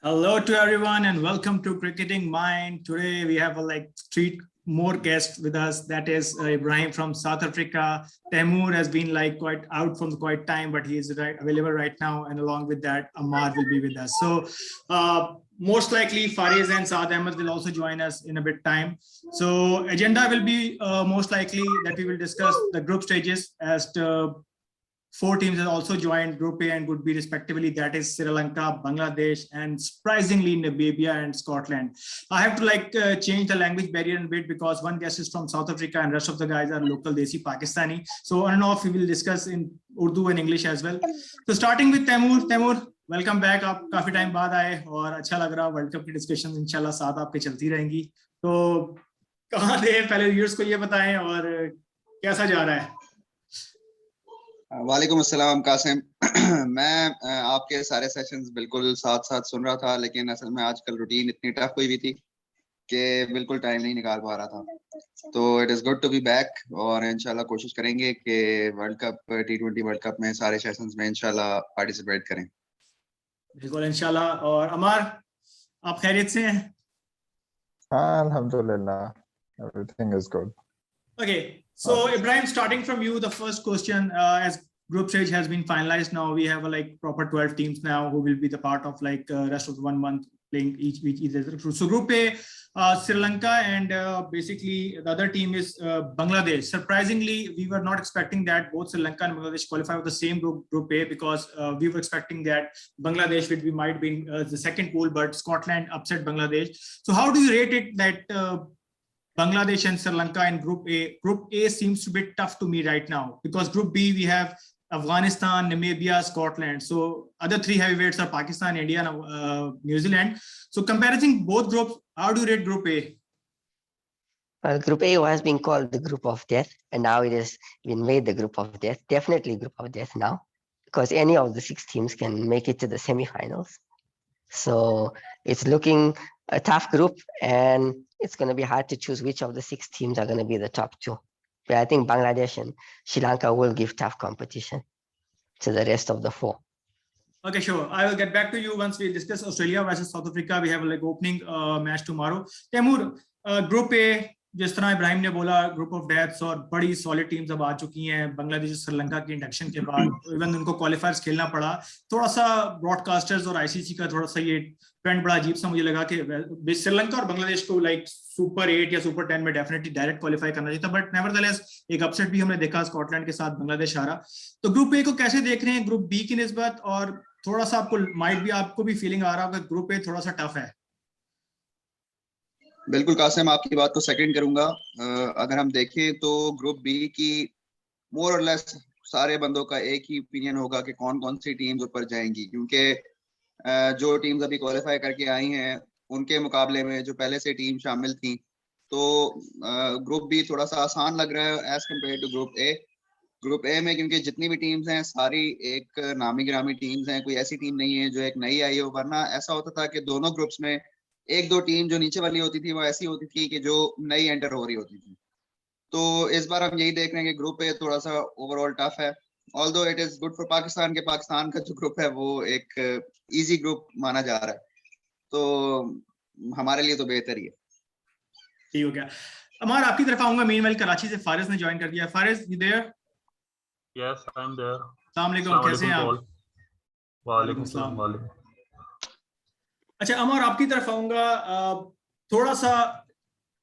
Hello to everyone and welcome to Cricketing Mind. Today we have three more guests with us. That is Ibrahim from South Africa. Taimur has been quite out from quite time, but he is available right now. And along with that, Ammar will be with us. So most likely Fariz and Saad Ahmed will also join us in a bit time. So agenda will be most likely that we will discuss the group stages as to 4 teams have also joined Group A and Group B respectively. That is Sri Lanka, Bangladesh, and surprisingly Namibia and Scotland. I have to change the language barrier a bit because one guest is from South Africa and rest of the guys are local Desi Pakistani. So on and off we will discuss in Urdu and English as well. So starting with Taimur. Taimur, welcome back. आप काफी time बाद आए और अच्छा लग रहा world cup की discussion इंशाल्लाह साथ आपके चलती रहेंगी. तो कहाँ थे पहले व्यूअर्स को ये बताएं और कैसा जा रहा है. वालेकुम अस्सलाम कासिम. मैं आपके सारे सेशंस बिल्कुल साथ साथ सुन रहा था, लेकिन असल में आजकल रूटीन इतनी टफ हुई थी कि बिल्कुल टाइम नहीं निकाल पा रहा था. तो it is good to be back और इंशाल्लाह कोशिश करेंगे कि world cup T20 world cup में सारे सेशंस में इंशाल्लाह पार्टिसिपेट करें. बिल्कुल इंशाल्लाह. और अमर, आप खैरियत से हैं? हाँ, अल्हम्दुलिल्लाह, everything is good. Okay, so Ibrahim, starting from you, the first question, as group stage has been finalized now, we have proper 12 teams now who will be the part of rest of the 1 month playing each. So Group A, Sri Lanka, and basically the other team is Bangladesh. Surprisingly, we were not expecting that both Sri Lanka and Bangladesh qualify with the same Group A because we were expecting that Bangladesh might be the second pool, but Scotland upset Bangladesh. So how do you rate it that Bangladesh and Sri Lanka in Group A? Group A seems to be tough to me right now because Group B we have Afghanistan, Namibia, Scotland. So other 3 heavyweights are Pakistan, India, and New Zealand. So comparing both groups, how do you rate Group A? Well, Group A has been called the group of death, and now it has been made the group of death. Definitely group of death now, because any of the 6 teams can make it to the semifinals. So it's looking a tough group, and it's going to be hard to choose which of the 6 teams are going to be the top 2. But I think Bangladesh and Sri Lanka will give tough competition to the rest of the 4. Okay, sure. I will get back to you once we discuss Australia versus South Africa. We have opening match tomorrow. Taimur, Group A, जिस तरह इब्राहिम ने बोला group of deaths और बड़ी solid teams अब आ चुकी हैं. बांग्लादेश श्रीलंका की इंडक्शन के बाद इवन उनको क्वालिफायर्स खेलना पड़ा. थोड़ा सा ब्रॉडकास्टर्स और आईसीसी का थोड़ा सा ये ट्रेंड बड़ा अजीब सा मुझे लगा कि श्रीलंका और बांग्लादेश को सुपर 8 या सुपर 10 में डेफिनेटली डायरेक्ट क्वालिफाई करना चाहिए था. बट नेवरदलेस एक अपसेट भी हमने देखा स्कॉटलैंड के साथ बांग्लादेश हारा. तो ग्रुप ए को कैसे देख रहे हैं ग्रुप बी की निस्बत, और थोड़ा सा आपको भी फीलिंग आ रहा होगा ग्रुप ए थोड़ा सा टफ है? बिल्कुल कासिम, आपकी बात को सेकंड करूंगा. अगर हम देखें तो ग्रुप बी की मोर और लेस सारे बंदों का एक ही ओपिनियन होगा कि कौन कौन सी टीम्स ऊपर जाएंगी, क्योंकि जो टीम्स अभी क्वालिफाई करके आई हैं उनके मुकाबले में जो पहले से टीम शामिल थी, तो ग्रुप बी थोड़ा सा आसान लग रहा है as compare to group A. Group A में क्योंकि जितनी भी टीम्स हैं सारी एक नामी गिरामी टीम्स हैं, कोई ऐसी टीम नहीं है जो एक नई आई हो. वरना ऐसा होता था कि दोनों ग्रुप्स में 1-2 टीम जो नीचे वाली होती थी वो ऐसी होती थी कि जो नई एंटर हो रही होती थी. तो इस बार हम यही देख रहे हैं कि ग्रुप ए थोड़ा सा ओवरऑल टफ है. Although it is good for Pakistan के पाकिस्तान का जो ग्रुप है वो एक इजी ग्रुप माना जा रहा है, तो हमारे लिए तो बेहतर ही है. ठीक हो गया. अमर, आपकी तरफ आऊंगा. मीनवाइल कराची से फारिज ने ज्वाइन कर दिया. Fariz, you there? Yes, I am there. अस्सलाम वालेकुम, कैसे हैं आप? वालेकुम सलाम. अच्छा अमर, आपकी तरफ आऊंगा. थोड़ा सा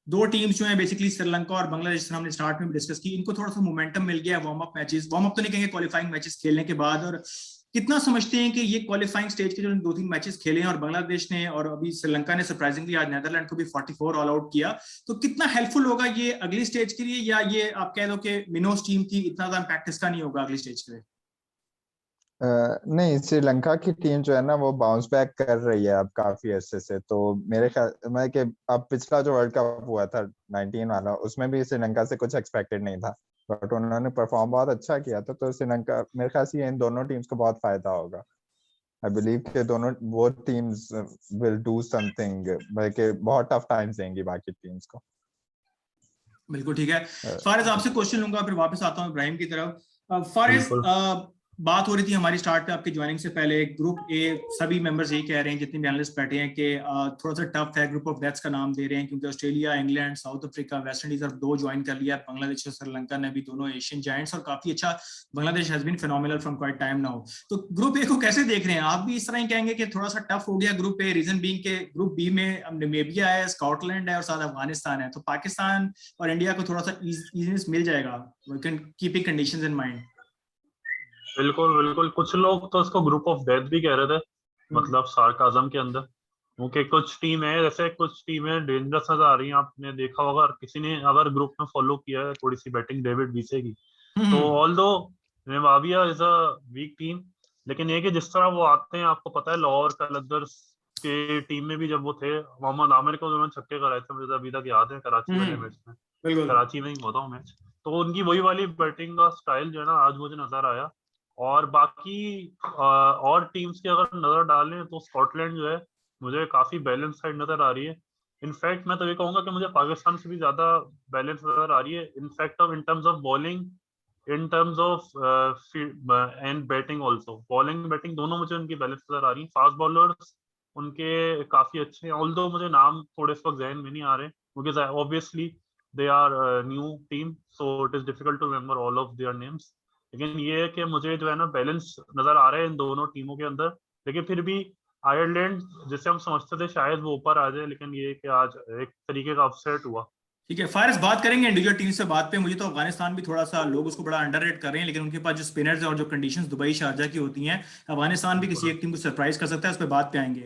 2 टीम्स जो हैं बेसिकली श्रीलंका और बांग्लादेश, हमने स्टार्ट में भी डिस्कस की, इनको थोड़ा सा मोमेंटम मिल गया है वार्म अप तो नहीं कहेंगे, क्वालिफाइंग मैचेस खेलने के बाद. और कितना समझते हैं कि ये क्वालिफाइंग स्टेज के जो 2-3 मैचेस खेले हैं और बांग्लादेश ने और अभी श्रीलंका ने सरप्राइजिंगली आज नीदरलैंड को भी 44 ऑल आउट किया, तो कितना हेल्पफुल होगा ये अगली स्टेज के लिए, या ये आप कह दो कि मिनोस टीम थी, इतना ज्यादा इम्पैक्ट इसका नहीं होगा अगली स्टेज के लिए? नहीं, श्रीलंका की टीम जो है ना वो बाउंस बैक कर रही है अब काफी अच्छे से. तो मेरे ख्याल में कि अब पिछला जो वर्ल्ड कप हुआ था 19 वाला, उसमें भी श्रीलंका से कुछ एक्सपेक्टेड नहीं था, बट उन्होंने परफॉर्म बहुत अच्छा किया था. तो श्रीलंका, मेरे ख्याल से इन दोनों टीम्स को बहुत फायदा होगा. आई बिलीव कि दोनों वो टीम्स विल डू समथिंग, बल्कि बहुत टफ टाइम्स देंगी बाकी टीम्स को. बिल्कुल ठीक है. फारिज, आपसे क्वेश्चन लूंगा, फिर वापस आता हूँ इब्राहिम की तरफ. फारिज, बात हो रही थी हमारी स्टार्ट पे आपकी ज्वाइनिंग से पहले, ग्रुप ए सभी मेंबर्स यही कह रहे हैं जितने भी एनालिस्ट बैठे हैं कि थोड़ा सा टफ है, ग्रुप ऑफ डेथ्स का नाम दे रहे हैं क्योंकि Australia, England, south Africa, West Indies अब 2 ज्वाइन कर लिया, बांग्लादेश और श्रीलंका ने भी, दोनों एशियन जायंट्स, और काफी अच्छा Bangladesh has been phenomenal from quite time now. तो ग्रुप ए को कैसे देख रहे हैं आप? भी इस तरह ही कहेंगे कि थोड़ा सा टफ हो गया ग्रुप ए, रीजन बीइंग के ग्रुप बी में नामीबिया है, स्कॉटलैंड है और साथ अफगानिस्तान है, तो पाकिस्तान और इंडिया को थोड़ा सा इजीनेस मिल जाएगा कीपिंग कंडीशंस इन माइंड? बिल्कुल बिल्कुल, कुछ लोग तो इसको ग्रुप ऑफ डेथ भी कह रहे थे, मतलब सार्काज्म के अंदर, क्योंकि कुछ टीम है, जैसे कुछ टीमें डेंजरस नजर आ रही हैं। आपने देखा होगा, अगर किसी ने अगर ग्रुप में फॉलो किया है थोड़ी सी बैटिंग डेविड विसे की, तो although Namibia is a weak team, लेकिन ये कि जिस तरह वो आते हैं, आपको पता है लाहौर कलंदर्स के टीम में भी जब वो थे, मोहम्मद आमिर को उन्होंने छक्के कराए थे, मुझे अभी तक याद है, कराची वाले मैच में, बिल्कुल। कराची में ही हुआ था वो मैच। तो उनकी वही वाली बैटिंग का स्टाइल जो है ना, आज मुझे नजर आया। और बाकी और टीम्स की अगर नजर डालें तो स्कॉटलैंड जो है मुझे काफी बैलेंस साइड नजर आ रही है। इनफैक्ट मैं तो ये कहूंगा कि मुझे पाकिस्तान से भी ज्यादा बैलेंस नजर आ रही है, in fact in terms of bowling, in terms of and batting also, bowling batting दोनों मुझे उनकी बैलेंस नजर आ रही है। फास्ट बॉलर्स उनके काफी अच्छे हैं, ऑल्दो मुझे नाम थोड़े इस वक्त जहन में नहीं आ रहे, क्योंकि obviously they are new team, so it is difficult to remember all of their names. लेकिन ये है कि मुझे जो है ना बैलेंस नजर आ रहा है इन दोनों टीमों के अंदर। लेकिन फिर भी आयरलैंड जिसे हम समझते थे शायद वो ऊपर आ जाए, लेकिन ये कि आज एक तरीके का अपसेट हुआ। ठीक है, फारिस बात करेंगे इंडिविजुअल टीम से बात पे। मुझे तो अफगानिस्तान भी थोड़ा सा, लोग उसको बड़ा अंडररेट कर रहे हैं, लेकिन उनके पास जो स्पिनर्स हैं और जो कंडीशंस दुबई शारजा की होती हैं, अफगानिस्तान भी किसी एक टीम को सरप्राइज कर सकता है, उस पर बात पे आएंगे।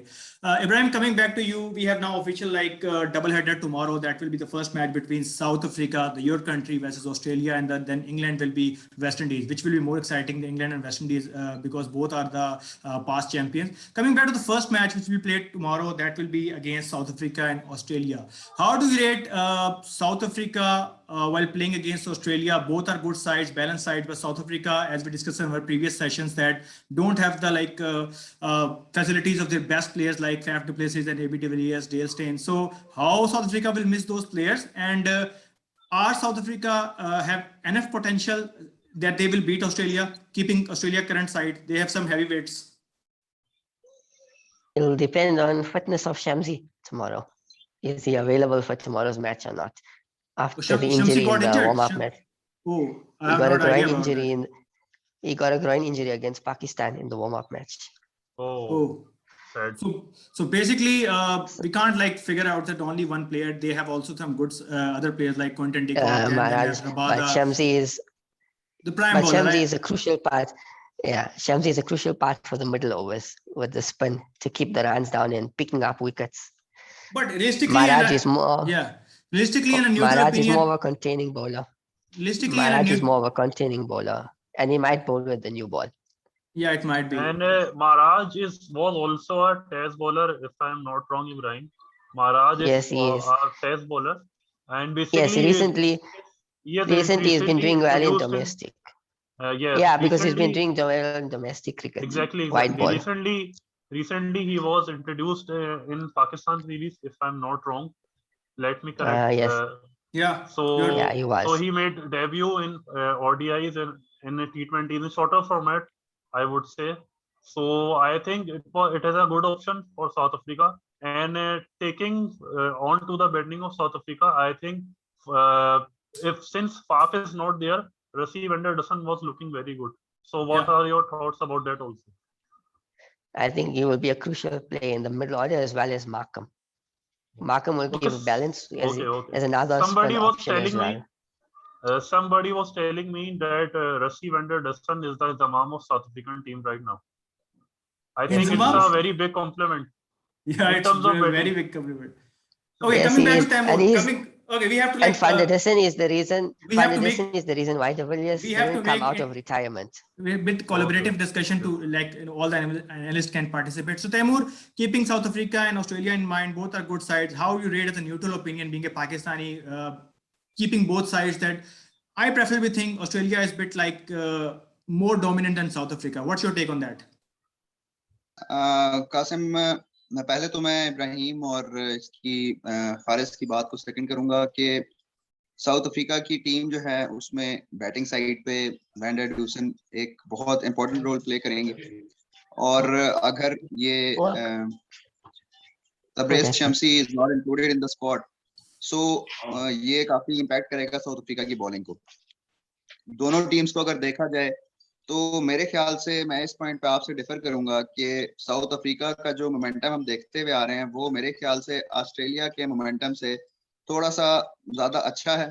Ibrahim, coming back to you, we have now official like double header tomorrow, that will be the first match between South Africa, your country, versus Australia, and then England will be West Indies, which will be more exciting, the England and West Indies, because both are the past champions. Coming back to the first match which will be played tomorrow, that will be against South Africa and Australia. How do you rate South Africa while playing against Australia? Both are good sides, balanced sides, but South Africa, as we discussed in our previous sessions, that don't have the facilities of their best players like Faf du Plessis and AB de Villiers, Dale Steyn. So how South Africa will miss those players, and are South Africa have enough potential that they will beat Australia, keeping Australia current side? They have some heavyweights. It'll depend on fitness of Shamsi tomorrow. Is he available for tomorrow's match or not? After the injury in the warm-up match. Oh, he got a groin injury he got a groin injury against Pakistan in the warm-up match. Oh. Sad. So basically, we can't like figure out that only one player. They have also some good other players like Quinton de Kock, but Shamsi is the prime bowler. Shamsi is a crucial part. Yeah, Shamsi is a crucial part for the middle overs with the spin to keep the runs down and picking up wickets. But realistically, Maharaj is more. Yeah, realistically, in a neutral Maharaj opinion, is more of a containing bowler. Realistically, Maharaj is more of a containing bowler, and he might bowl with the new ball. Yeah, it might be. And Maharaj was also a test bowler, if I am not wrong, Ibrahim. Maharaj is a test bowler, and basically recently he's been doing well in domestic. Because he's been doing well in domestic cricket. Exactly. White ball. Recently he was introduced in Pakistan series, if I'm not wrong. Let me correct. Yeah. So he was. So he made debut in ODIs and in a T20 in a shorter format, I would say. So I think it is a good option for South Africa. And taking on to the batting of South Africa, I think since Faf is not there, Rassie van der Dussen was looking very good. So what are your thoughts about that also? I think he will be a crucial play in the middle order as well as Markham. Markham will give balance as another somebody was option telling as well. Me somebody was telling me that Rassie van der Dussen is the Zamam of South African team right now. I think it's a very big compliment. Yeah, it's a very big compliment. Okay, yes, coming back to Taimur. Okay, we have to and Van der Dussen is the reason. Van der Dussen is the reason why de Villiers didn't come out of retirement. A bit collaborative discussion to all the analysts can participate. So Taimur, keeping South Africa and Australia in mind, both are good sides. How you rate as a neutral opinion, being a Pakistani, keeping both sides? That I preferably think Australia is a bit like more dominant than South Africa. What's your take on that? Qasim, पहले तो मैं इब्राहिम और इसकी फारिस की बात को second करूंगा कि साउथ अफ्रीका की टीम जो है उसमें बैटिंग साइड पे वैन डर ड्यूसन एक बहुत इंपॉर्टेंट रोल प्ले करेंगे, और अगर ये Tabraiz Shamsi is not included in the squad, so ये काफी इम्पैक्ट करेगा साउथ अफ्रीका की बॉलिंग को। दोनों टीम्स को अगर देखा जाए तो मेरे ख्याल से मैं इस पॉइंट पे आपसे डिफर करूंगा कि साउथ अफ्रीका का जो मोमेंटम हम देखते हुए आ रहे हैं वो मेरे ख्याल से ऑस्ट्रेलिया के मोमेंटम से थोड़ा सा ज्यादा अच्छा है,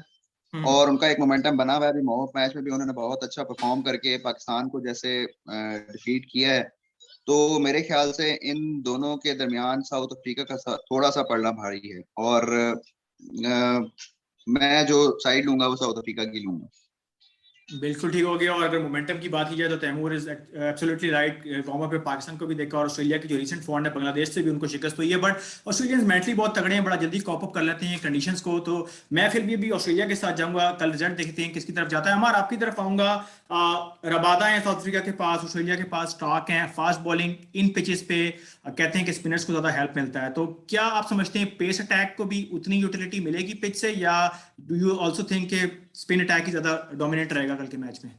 और उनका एक मोमेंटम बना हुआ है। अभी मॉक मैच में भी उन्होंने बहुत अच्छा परफॉर्म करके पाकिस्तान को जैसे डिफीट किया है, तो मेरे ख्याल से इन दोनों के दरमियान साउथ अफ्रीका का थोड़ा सा पड़ना भारी है, और मैं जो साइड लूंगा वो साउथ अफ्रीका की लूंगा। बिल्कुल ठीक हो गया। और अगर मोमेंटम की बात की जाए तो तैमूर इज एब्सोल्युटली राइट। कॉमर पे पाकिस्तान को भी देखा और ऑस्ट्रेलिया की जो रीसेंट फॉर्म है बांग्लादेश से भी उनको शिकस्त हुई है, बट ऑस्ट्रेलियंस मेंटली बहुत तगड़े हैं, बड़ा जल्दी कॉप अप कर लेते हैं कंडीशंस को। तो मैं फिर भी अभी ऑस्ट्रेलिया के साथ जाऊंगा। कल रिजल्ट देखते हैं किसकी तरफ जाता है। हमारा आपकी तरफ आऊंगा। रबादा है साउथ अफ्रीका के पास, ऑस्ट्रेलिया के पास स्टार्क है, फास्ट बॉलिंग इन पिचेस पे कहते हैं कि स्पिनर्स को ज्यादा हेल्प मिलता है। तो क्या आप समझते हैं पेस अटैक को भी उतनी यूटिलिटी मिलेगी पिच से, या डू यू ऑल्सो थिंक कि स्पिन अटैक ही ज्यादा डोमिनेट रहेगा कल के मैच में?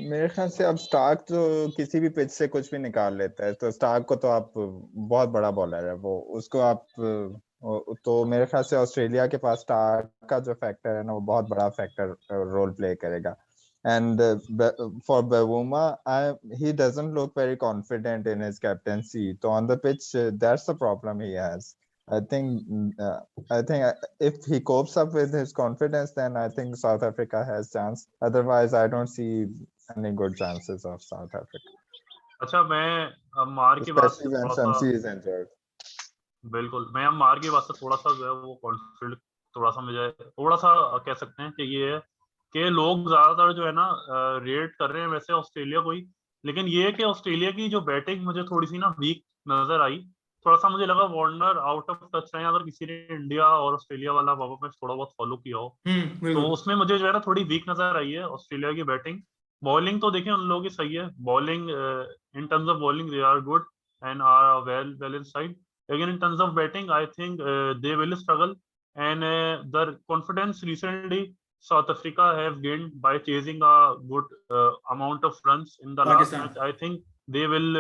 मेरे ख्याल से अब स्टार्क तो किसी भी पिच से कुछ भी निकाल लेता है, तो स्टार्क को तो आप बहुत बड़ा बॉलर है वो, उसको आप तो मेरे ख्याल से ऑस्ट्रेलिया के पास स्टार्क का जो फैक्टर है ना वो बहुत बड़ा फैक्टर रोल प्ले करेगा। And for Bavuma, he doesn't look very confident in his captaincy, so on the pitch that's the problem he has. I think if he copes up with his confidence, then I think South Africa has chance. Otherwise, I don't see any good chances of South Africa. अच्छा, मैं मार की बात Especially when थोड़ा सा, Shamsi is injured. बिल्कुल मैं अब मार की बात से थोड़ा सा जो है वो कॉन्फिडेंट, थोड़ा सा मुझे थोड़ा सा कह सकते हैं कि ये है कि लोग ज्यादातर जो है ना रेट कर रहे हैं वैसे ऑस्ट्रेलिया को ही, लेकिन ये है कि ऑस्ट्रेलिया की जो बैटिंग मुझे थोड़ी सी ना वीक नजर आई। थोड़ा सा मुझे लगा वार्नर आउट ऑफ टच है। अगर किसी ने इंडिया और ऑस्ट्रेलिया वाला वार्म मैच थोड़ा बहुत फॉलो किया हो तो बिल्कुल। उसमें मुझे जो है ना थोड़ी वीक नजर आई है ऑस्ट्रेलिया की बैटिंग। बॉलिंग तो देखिए उन लोगों की सही है, bowling in terms of bowling they are good and are well in side. Again, in terms of batting, I think they will struggle, and their confidence recently South Africa have gained by chasing a good amount of runs in the last Pakistan. match. I think they will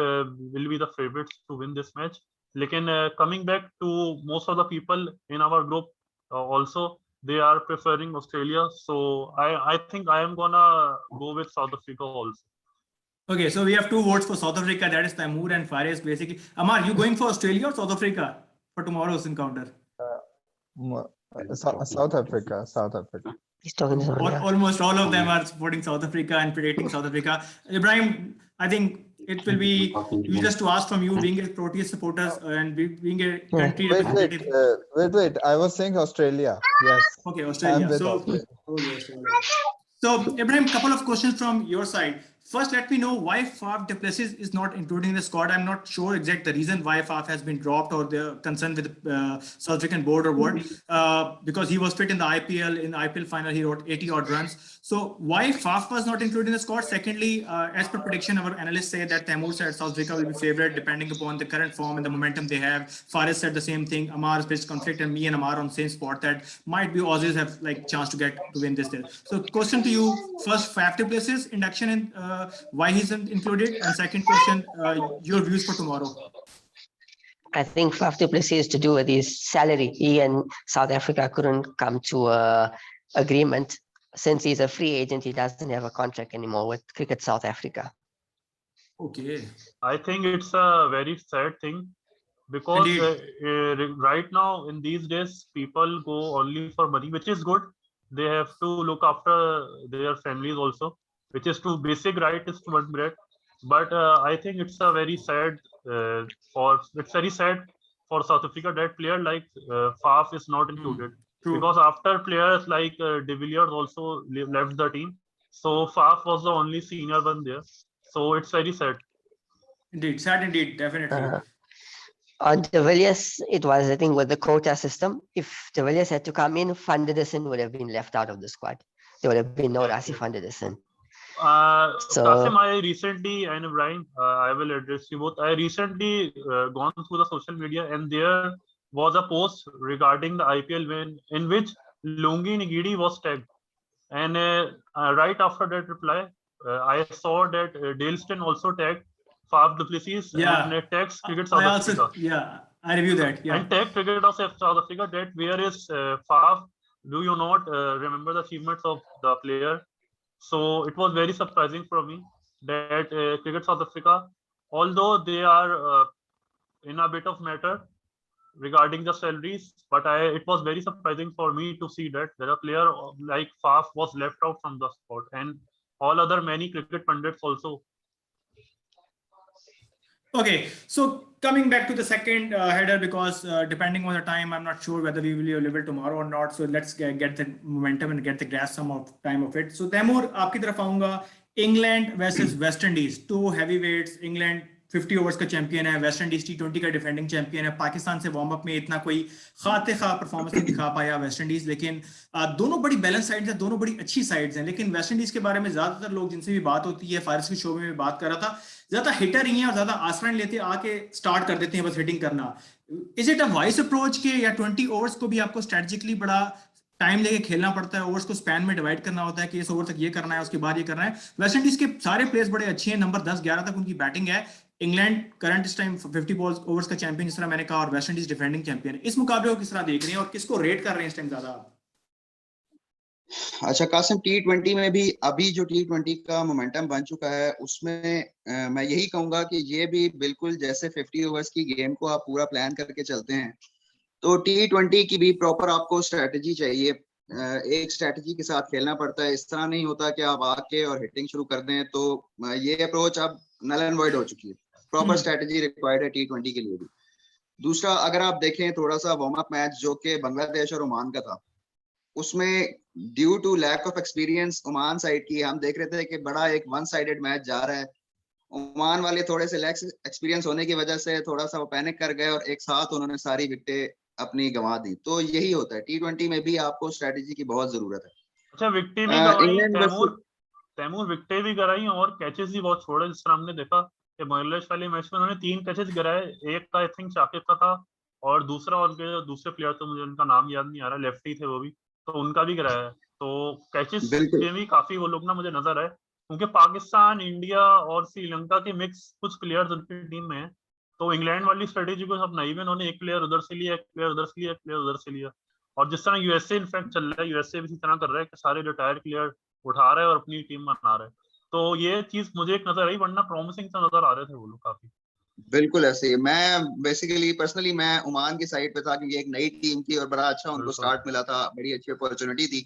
be the favorites to win this match. Lekin coming back to most of the people in our group, also they are preferring Australia. So I think I am gonna go with South Africa also. Okay, so we have two votes for South Africa, that is Taimur and Fares basically. Amar, you going for Australia or South Africa for tomorrow's encounter? South Africa. He's talking to Sonia. Almost all of them are supporting South Africa and predicting South Africa. Ibrahim, I think it will be useless to ask from you, being a Proteas supporters and being a country representative. Wait. I was saying Australia. Yes. Okay, Australia. I'm with So, Australia. okay, Australia. So, Ibrahim, couple of questions from your side. First, let me know why Faf du Plessis is not included in the squad. I'm not sure exact the reason why Faf has been dropped or the concern with the South African board or what. Because he was fit in the IPL. In the IPL final, he wrote 80 odd runs. So why Faf was not included in the squad? Secondly, as per prediction, our analysts say that Taimur said South Africa will be favourite depending upon the current form and the momentum they have. Fares said the same thing. Amar's pitched conflict, and me and Amar on the same spot that might be Aussies have like chance to win this there. So question to you first, Faf du Plessis induction in. Why he's included, and second question, your views for tomorrow. I think Faf du Plessis is to do with his salary. He and South Africa couldn't come to a agreement. Since he's a free agent, he doesn't have a contract anymore with Cricket South Africa. Okay. I think it's a very sad thing because right now in these days people go only for money, which is good. They have to look after their families also, which is to basic right is to earn bread. But I think it's a very sad for South Africa that player like Faf is not included. True. Because after players like De Villiers also left the team, so Faf was the only senior one there. So it's very sad. Indeed, sad indeed, definitely. On De Villiers, it was, I think, with the quota system. If De Villiers had to come in, Van der Dussen would have been left out of the squad. There would have been no Rassie van der Dussen. Qasim, I recently, and Ibrahim, I will address you both. I recently gone through the social media, and there was a post regarding the IPL win in which Lungi Nigiri was tagged, and right after that reply, I saw that Daleston also tagged Faf du Plessis and tagged Cricket South Africa. I review that. And tagged Cricket of South Africa. That where is Faf? Do you not remember the achievements of the player? So it was very surprising for me that Cricket South Africa, although they are in a bit of matter regarding the salaries, but it was very surprising for me to see that there a player like Faf was left out from the spot, and all other many cricket pundits also. Okay, so coming back to the second header, because depending on the time, I'm not sure whether we will be available tomorrow or not. So let's get the momentum and get the grasp some of time of it. So Taimur, आपकी तरफ आऊंगा. England versus West Indies, two heavyweights. England 50 overs का champion है, West Indies T20 का defending champion है. पाकिस्तान से warm up में इतना कोई खाते खा परफॉर्मेंस नहीं दिखा पाया वेस्ट इंडीज, लेकिन दोनों बड़ी बैलेंस साइड्स हैं, दोनों बड़ी अच्छी साइड्स हैं. लेकिन वेस्ट इंडीज के बारे में ज्यादातर लोग जिनसे भी बात होती है, फारिस के शो में भी बात कर रहा था, ज्यादा हिटर ही है और ज्यादा आसरा नहीं लेते, आके स्टार्ट कर देते हैं बस हिटिंग करना. Is it a vice approach के, या 20 ओवर्स को भी आपको स्ट्रेटेजिकली बड़ा टाइम लेके खेलना पड़ता है, ओवर्स को स्पैन में डिवाइड करना होता है कि इस ओवर तक ये करना है, उसके बाद ये करना है. वेस्ट इंडीज के सारे प्लेयर्स बड़े अच्छे हैं, नंबर 10-11 तक उनकी बैटिंग है. इंग्लैंड करंट इस टाइम 50 ओवर्स का चैंपियन जिस तरह मैंने कहा, और वेस्ट इंडीज डिफेंडिंग चैंपियन है. इस मुकाबले को किस तरह देख रहे हैं और किसको रेट कर रहे हैं इस टाइम ज्यादा? अच्छा कासिम, T20 में भी अभी जो T20 का मोमेंटम बन चुका है उसमें मैं यही कहूंगा कि ये भी बिल्कुल जैसे 50 ओवर्स की गेम को आप पूरा प्लान करके चलते हैं, तो T20 की भी प्रॉपर आपको स्ट्रेटजी चाहिए. एक स्ट्रेटजी के साथ खेलना पड़ता है. इस तरह नहीं होता कि आप आके और हिटिंग शुरू कर दें, तो ये अप्रोच अब नल एंड वॉइड हो चुकी है. प्रॉपर स्ट्रेटजी रिक्वायर्ड है T20 के लिए भी. दूसरा, अगर आप देखें थोड़ा सा वार्म अप मैच जो कि बांग्लादेश और ओमान का था, उसमें due to lack of experience Oman side की, हम देख रहे थे कि बड़ा एक वन साइडेड मैच जा रहा है. ओमान वाले थोड़े से लैक एक्सपीरियंस होने की वजह से थोड़ा सा वो पैनिक कर गए और एक साथ उन्होंने सारी विकेटें अपनी गंवा दी. तो यही होता है, T20 में भी आपको स्ट्रेटजी की बहुत जरूरत है. अच्छा, विकेटें भी गंवाई तैमूर, विकेटें भी गिराई और कैचेस भी बहुत छोड़े. जिस तरह हमने देखा कि बांग्लादेश वाले मैच में उन्होंने 3 कैचेस गिराए. एक का आई थिंक शाकिब का था, और दूसरा उनके दूसरे प्लेयर, तो मुझे उनका नाम याद नहीं आ रहा, लेफ्टी थे वो भी, तो उनका भी गिराया है. तो कैचेस में भी काफी वो लोग ना मुझे नजर आए, क्योंकि पाकिस्तान, इंडिया और श्रीलंका के मिक्स कुछ प्लेयर्स उनकी टीम में है. तो इंग्लैंड वाली स्ट्रेटेजी को अपनाई हुई उन्होंने, एक प्लेयर उधर से लिया, एक प्लेयर उधर से लिया, एक प्लेयर उधर से लिया. और जिस तरह यूएसए इनफैक्ट चल रहा है, यूएसए भी इसी तरह कर रहा है कि सारे रिटायर्ड प्लेयर उठा रहे हैं और अपनी टीम बना रहे हैं. तो ये चीज मुझे एक नजर आई, वरना प्रॉमिसिंग तो नजर आ रहे थे वो लोग काफी. बिल्कुल ऐसे ही. मैं बेसिकली पर्सनली मैं ओमान की साइड पे था, क्योंकि एक नई टीम थी और बड़ा अच्छा उनको स्टार्ट मिला था, बड़ी अच्छी अपॉर्चुनिटी थी.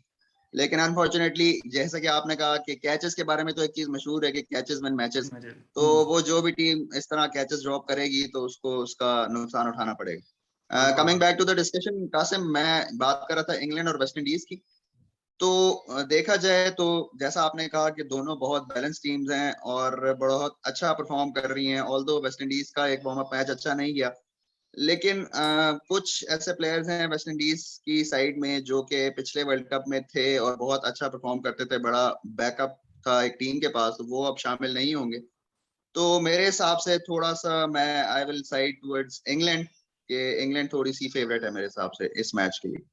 लेकिन अनफॉर्चुनेटली जैसा कि आपने कहा कि कैचेस के बारे में, तो एक चीज मशहूर है कि कैचेस विन मैचेस. तो वो जो भी टीम इस तरह कैचेस ड्रॉप करेगी तो उसको उसका नुकसान उठाना पड़ेगा. Coming back to the discussion Qasim, मैं बात कर रहा था इंग्लैंड और वेस्ट इंडीज की. तो देखा जाए तो जैसा आपने कहा कि दोनों बहुत बैलेंस टीम्स हैं और बहुत अच्छा परफॉर्म कर रही हैं. ऑल्दो वेस्ट इंडीज का एक वार्म अप मैच अच्छा नहीं गया, लेकिन कुछ ऐसे प्लेयर्स हैं वेस्ट इंडीज की साइड में जो कि पिछले वर्ल्ड कप में थे और बहुत अच्छा परफॉर्म करते थे, बड़ा बैकअप था एक टीम के पास, तो वो अब शामिल नहीं होंगे. तो मेरे हिसाब से थोड़ा सा मैं I will side towards England, कि इंग्लैंड थोड़ी सी फेवरेट है मेरे हिसाब से इस मैच के लिए.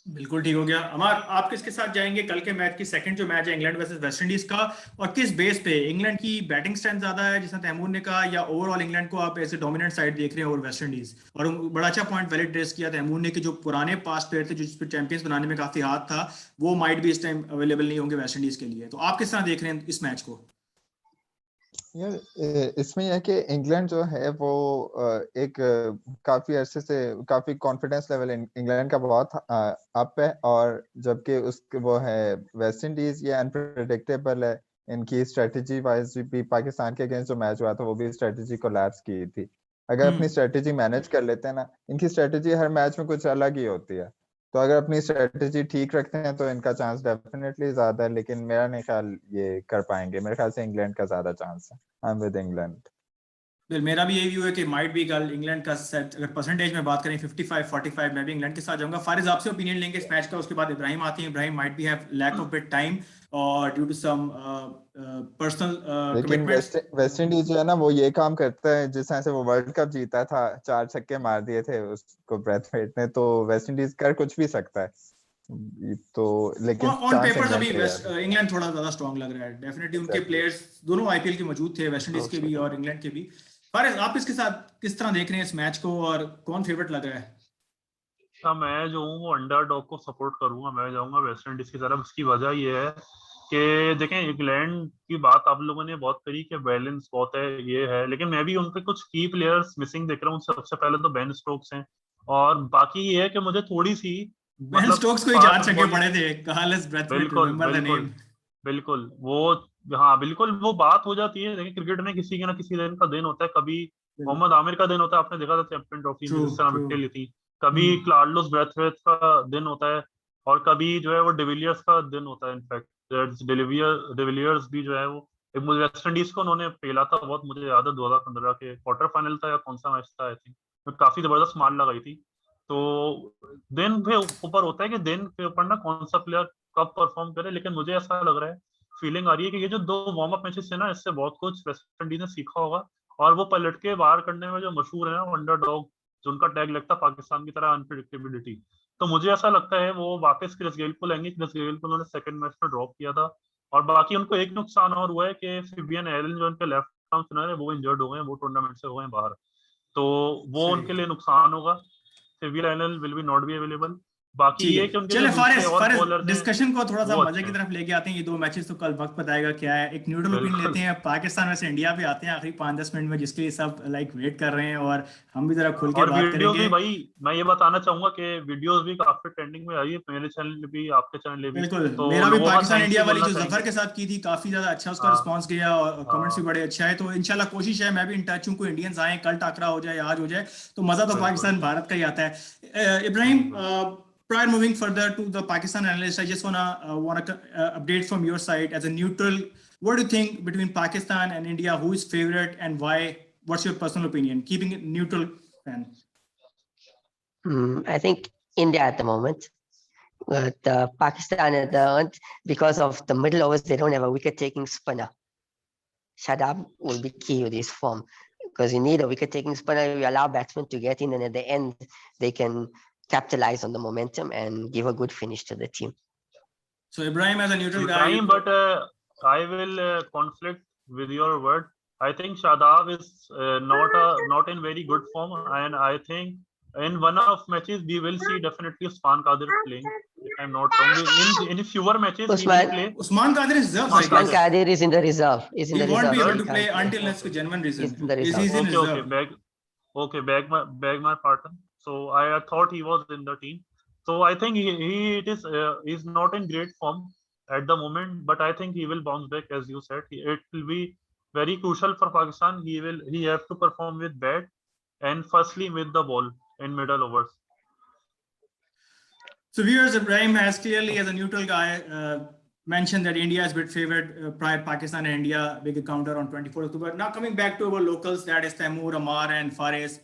बिल्कुल ठीक हो गया. अमर, आप किसके साथ जाएंगे कल के मैच की? सेकंड जो मैच है इंग्लैंड वर्सेस वेस्ट इंडीज का, और किस बेस पे? इंग्लैंड की बैटिंग स्ट्रेंथ ज्यादा है जिसने तैमूर ने कहा, या ओवरऑल इंग्लैंड को आप ऐसे डोमिनेंट साइड देख रहे हैं ओवर वेस्ट इंडीज? और बड़ा अच्छा पॉइंट वैलिड रेस किया तैमूर ने कि जो पुराने पास्ट प्लेयर थे, जो जिस पर चैंपियंस बनाने में काफी हाथ था, वो माइट भी इस टाइम अवेलेबल नहीं होंगे वेस्ट इंडीज के लिए. तो आप किस तरह देख रहे हैं इस मैच को? यार इसमें यह है कि इंग्लैंड जो है वो एक काफी अरसे से काफी कॉन्फिडेंस लेवल इंग्लैंड का बहुत अप है, और जबकि उसके वो है वेस्ट इंडीज, ये अनप्रेडिक्टेबल है. इनकी स्ट्रेटजी वाइज भी पाकिस्तान के अगेंस्ट जो मैच हुआ था वो भी स्ट्रेटजी कोलैप्स की थी. अगर अपनी स्ट्रेटजी मैनेज कर लेते हैं ना, इनकी स्ट्रेटजी हर मैच में कुछ अलग ही होती है, तो अगर अपनी स्ट्रेटजी ठीक रखते हैं तो इनका चांस डेफिनेटली ज्यादा है. लेकिन मेरा नहीं ख्याल ये कर पाएंगे. मेरे ख्याल से इंग्लैंड का ज्यादा चांस है. I am with England. मेरा भी यही व्यू है कि माइट भी कल इंग्लैंड का सेट. अगर परसेंटेज में बात करें 55-45, मैं भी इंग्लैंड के साथ जाऊंगा. फारिज, आपसे ओपिनियन लेंगे इस मैच का, उसके बाद इब्राहिम आती है. Ibrahim, might be have lack of bit time, or due to some personal लेकिन commitments. वेस्ट इंडीज जो है ना वो ये काम करता है, जिस तरह से वो वर्ल्ड कप जीता था, 4 छक्के मार दिए थे उसको ब्रैथवेट ने, तो वेस्ट इंडीज कर कुछ भी सकता है तो, लेकिन ऑन चांस पेपर्स अभी इंग्लैंड को इंग्लैंड थोड़ा ज्यादा स्ट्रांग लग रहा है डेफिनेटली। उनके Exactly. प्लेयर्स दोनों आईपीएल के मौजूद थे, वेस्ट इंडीज के भी और इंग्लैंड के भी। फारिस, आप इसके साथ किस तरह देख रहे हैं इस मैच को और कौन फेवरेट लग रहा है? मैं जो हूँ वो अंडरडॉग को सपोर्ट करूंगा, मैं जाऊंगा वेस्ट इंडीज की तरफ। उसकी वजह ये है कि देखें, इंग्लैंड की बात आप लोगों ने बहुत करी कि बैलेंस बहुत है, ये है, लेकिन मैं भी उनके कुछ की प्लेयर्स मिसिंग देख रहा हूँ। सबसे पहले तो बेन स्टोक्स हैं, और बाकी ये है कि मुझे थोड़ी सी बेन स्टोक्स को ही 4 फास्ट छक्के बॉलिंग, पड़े थे, कार्लेस ब्रैथवेट, बिल्कुल रिमेंबर द बिल्कुल नेम। बिल्कुल वो, हाँ बिल्कुल वो बात हो जाती है। देखिए क्रिकेट में किसी के ना किसी दिन का दिन होता है, कभी मोहम्मद आमिर का दिन होता है, आपने देखा था चैंपियन ट्रॉफी में ट्रू जिस तरह ट्रू। विकेट ली थी, कभी कार्लोस ब्रैथवेट का दिन होता है, और कभी जो है वो डिविलियर्स का दिन होता है। इनफैक्ट डिविलियर्स भी जो है वो, एक मुझे वेस्ट इंडीज को उन्होंने पेला था बहुत, मुझे याद है 2015 के क्वार्टर फाइनल था या कौन सा मैच था, आई थिंक, काफी जबरदस्त मार लगाई थी। तो दिन पे ऊपर होता है कि दिन के ऊपर ना कौन सा प्लेयर कब परफॉर्म करे, लेकिन मुझे ऐसा लग रहा है, फीलिंग आ रही है कि ये जो 2 वार्म अप मैचेस है ना, इससे बहुत कुछ वेस्ट इंडीज ने सीखा होगा, और वो पलट के बाहर करने में जो मशहूर है ना अंडरडॉग, जो उनका टैग लगता है पाकिस्तान की तरह, अनप्रिडिक्टेबिलिटी। तो मुझे ऐसा लगता है वो वापस क्रिस गेल को लेंगे। क्रिस गेल को उन्होंने सेकंड मैच में ड्रॉप किया था, और बाकी उनको एक नुकसान और हुआ है कि फेबियन एलन जो उनके लेफ्ट आर्म स्पिनर है वो इंजर्ड हो गए हैं, वो टूर्नामेंट से हो गए बाहर, तो वो सही। उनके लिए नुकसान होगा। Fabian Allen will be not be available. बाकी ठीक ये है, कि उनके जो चले दूसरे फारिस, और बॉलर्स हैं डिस्कशन को थोड़ा सा वो मजे अच्छे की हैं। तरफ लेके आते हैं। ये 2 मैचेस तो कल वक्त बताएगा क्या है। एक न्यूट्रल ओपिनियन बिल्कुल। लेते हैं, पाकिस्तान वैसे इंडिया पे आते हैं आखिरी 5-10 मिनट में, जिसके लिए सब लाइक वेट कर रहे हैं, और हम भी जरा खुल के और बात वीडियोस करेंगे। भी भाई, मैं ये बताना चाहूंगा कि वीडियोस भी काफी ट्रेंडिंग में आई है, मेरे चैनल पे भी, आपके चैनल पे भी, बिल्कुल, तो मेरा भी लोगों का पाकिस्तान थैंक इंडिया यू वाली बोलना जो जफर चाहेंगे। के साथ की थी, काफी ज्यादा अच्छा उसका हाँ रिस्पांस गया और कमेंट्स भी हाँ बड़े अच्छा है। तो इंशाल्लाह कोशिश है, मैं भी इन टच हूँ, कोई इंडियंस आए, कल टाकरा हो जाए, आज हो जाए, तो मजा तो बिल्कुल पाकिस्तान भारत का ही आता है। इब्राहिम, बिल्कुल। prior moving further to the Pakistan analyst, I just wanna update from your side as a neutral. What do you think between Pakistan and India? Who is favorite and why? What's your personal opinion? Keeping it neutral, fan. I think India at the moment. But Pakistan at the moment, because of the middle overs, they don't have a wicket-taking spinner. Shadab will be key with his form, because you need a wicket-taking spinner. You allow batsmen to get in, and at the end, they can capitalize on the momentum and give a good finish to the team. So Ibrahim, as a neutral guy, Ibrahim, but I will conflict with your word. I think Shadab is not in very good form, and I think in one of matches we will see definitely Usman Qadir playing. If I'm not wrong, in fewer matches he will play. Usman Qadir is reserves, I Usman guess. Qadir is in the reserve. Is in He the won't be reserve. able He to play can't until unless for genuine He's reason. in the He's reserve. in reserve. Beg my pardon. So I thought he was in the team. So I think he's not in great form at the moment, but I think he will bounce back, as you said. It will be very crucial for Pakistan. He have to perform with bat and firstly with the ball in middle overs. So viewers, Ibrahim has clearly, as a neutral guy, mentioned that India is a bit favored prior Pakistan and India big encounter on 24th October. Now coming back to our locals, that is Taimur, Amar and Faris.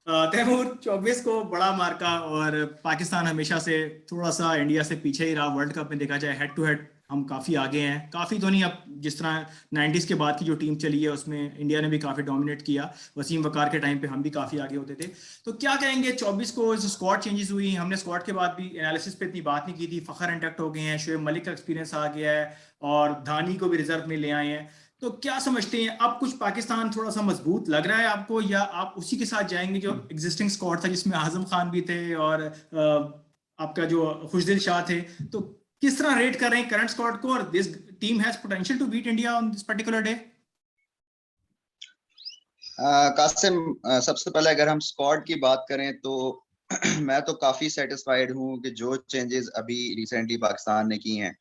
Taimur 24 को बड़ा मार्का, और पाकिस्तान हमेशा से थोड़ा सा India से पीछे ही रहा। वर्ल्ड कप में देखा जाए हेड टू हेड हम काफ़ी आगे हैं, काफ़ी तो नहीं, अब जिस तरह 90s के बाद की जो टीम चली है उसमें इंडिया ने भी काफ़ी डोमिनेट किया। वसीम वकार के टाइम पे हम भी काफ़ी आगे होते थे। तो क्या कहेंगे 24 को स्क्वाड चेंजेस हुई, हमने स्क्वाड के बाद भी एनालिसिस पे इतनी बात नहीं की थी। फ़खर इंटैक्ट हो गए हैं, शोएब मलिक का एक्सपीरियंस आ गया है, और धानी को भी रिजर्व में ले आए हैं। तो क्या समझते हैं, अब कुछ पाकिस्तान थोड़ा सा मजबूत लग रहा है आपको, या आप उसी के साथ जाएंगे जो एग्जिस्टिंग स्क्वाड था जिसमें आजम खान भी थे और आपका जो खुशदिल शाह थे? तो किस तरह रेट कर रहे हैं करंट स्क्वाड को, और this team has potential to beat India on this particular day? Qasim, सबसे पहले अगर हम स्क्वाड की बात करें तो मैं तो काफी सेटिस्फाइड हूँ कि जो चेंजेस अभी रिसेंटली पाकिस्तान ने की हैं।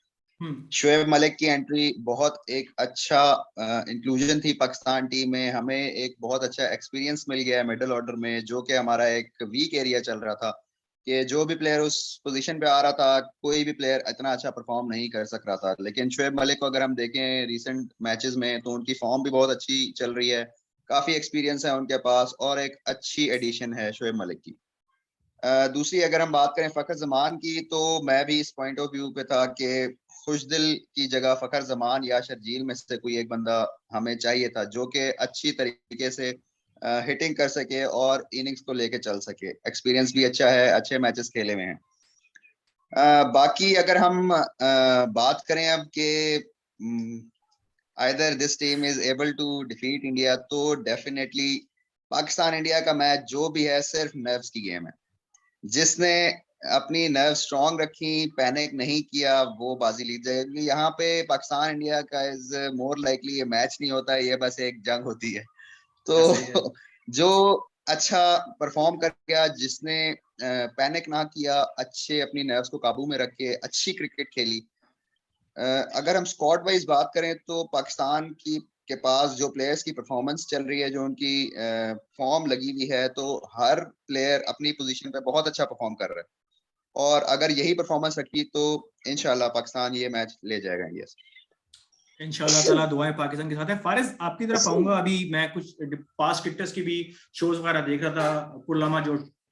शोएब मलिक की एंट्री बहुत एक अच्छा इंक्लूजन थी पाकिस्तान टीम में। हमें एक बहुत अच्छा एक्सपीरियंस मिल गया है मिडिल ऑर्डर में, जो कि हमारा एक वीक एरिया चल रहा था कि जो भी प्लेयर उस पोजीशन पे आ रहा था, कोई भी प्लेयर इतना अच्छा परफॉर्म नहीं कर सक रहा था। लेकिन शोएब मलिक को अगर हम देखें रिसेंट मैचेस में तो उनकी फॉर्म भी बहुत अच्छी चल रही है, काफी एक्सपीरियंस है उनके पास, और एक अच्छी एडिशन है शोएब मलिक की। दूसरी अगर हम बात करें फखर जमान की, तो मैं भी इस पॉइंट ऑफ व्यू पे था कि खुशदिल की जगह फखर जमान या शर्जील में से कोई एक बंदा हमें चाहिए था जो कि अच्छी तरीके से हिटिंग कर सके और इनिंग्स को लेके चल सके। एक्सपीरियंस भी अच्छा है, अच्छे मैचेस खेले हुए हैं। बाकी अगर हम बात करें अब के either this team is able to defeat India, तो डेफिनेटली पाकिस्तान इंडिया का मैच जो भी है सिर्फ नर्व्स की गेम है। जिसने अपनी नर्व स्ट्रांग रखी, पैनिक नहीं किया, वो बाजी ली जाएगी। यहाँ पे पाकिस्तान इंडिया का इज मोर लाइकली ये मैच नहीं होता है, ये बस एक जंग होती है। तो जो अच्छा परफॉर्म कर गया, जिसने पैनिक ना किया, अच्छे अपनी नर्व्स को काबू में रख के अच्छी क्रिकेट खेली। अगर हम स्क्वाड वाइज बात करें तो पाकिस्तान के पास जो प्लेयर्स की परफॉर्मेंस चल रही है, जो उनकी फॉर्म लगी हुई है, तो हर प्लेयर अपनी पोजीशन पे बहुत अच्छा परफॉर्म कर रहा है। और अगर यही परफॉर्मेंस रखी तो इंशाल्लाह पाकिस्तान ये मैच ले जाएगा इंडिया से। इंशाल्लाह ताला दुआएं पाकिस्तान के साथ है। फारिस, आपकी तरफ आऊंगा। अभी मैं कुछ पास्ट क्रिकेटर्स की भी शोज वगैरह देख रहा था। पुरलामा